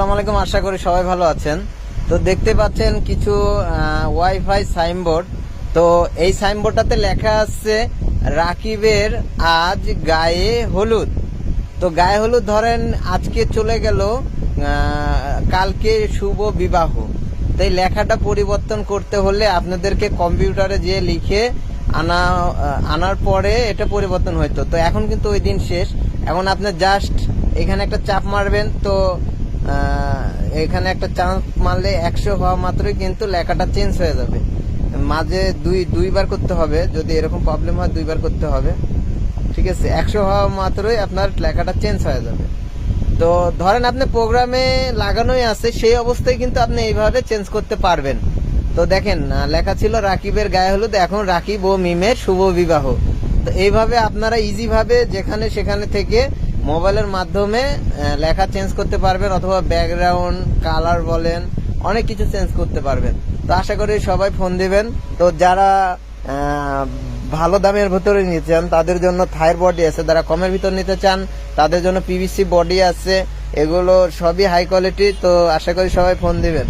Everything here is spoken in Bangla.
আসসালামু আলাইকুম, আশা করি সবাই ভালো আছেন। তো দেখতে পাচ্ছেন কিছু ওয়াইফাই সাইনবোর্ড। তো এই সাইনবোর্ডটাতে লেখা আছে রাকিবের আজ গায়ে হলুদ। তো গায়ে হলুদ ধরেন আজকে চলে গেল, কালকে শুভ বিবাহ। তো এই লেখাটা পরিবর্তন করতে হলে আপনাদেরকে কম্পিউটারে যে লিখে আনার পরে এটা পরিবর্তন হইতো। তো এখন কিন্তু ওই দিন শেষ। এখন আপনি জাস্ট এখানে একটা চাপ মারবেন। তো এখানে একটা চাপ মারলে 100 হওয়া মাত্রই কিন্তু লেখাটা চেঞ্জ হয়ে যাবে। মাঝে দুইবার করতে হবে, যদি এরকম প্রবলেম হয় দুইবার করতে হবে, ঠিক আছে। 100 হওয়া মাত্রই আপনার লেখাটা চেঞ্জ হয়ে যাবে। তো ধরেন আপনি প্রোগ্রামে লাগানোই আছে, সেই অবস্থায় কিন্তু আপনি এইভাবে চেঞ্জ করতে পারবেন। তো দেখেন লেখা ছিল রাকিবের গায়ে হলুদ, এখন রাকিব ও মিমের শুভ বিবাহ। তো এইভাবে আপনারা ইজি ভাবে যেখানে সেখানে থেকে মোবাইলের মাধ্যমে লেখা চেঞ্জ করতে পারবেন, অথবা ব্যাকগ্রাউন্ড কালার বলেন, অনেক কিছু চেঞ্জ করতে পারবেন। তো আশা করি সবাই ফোন দিবেন। তো যারা ভালো দামের ভিতরে নিতে চান তাদের জন্য থাইর বডি আছে, যারা কমের ভিতর নিতে চান তাদের জন্য পিভিসি বডি আছে। এগুলো সবই হাই কোয়ালিটি। তো আশা করি সবাই ফোন দিবেন।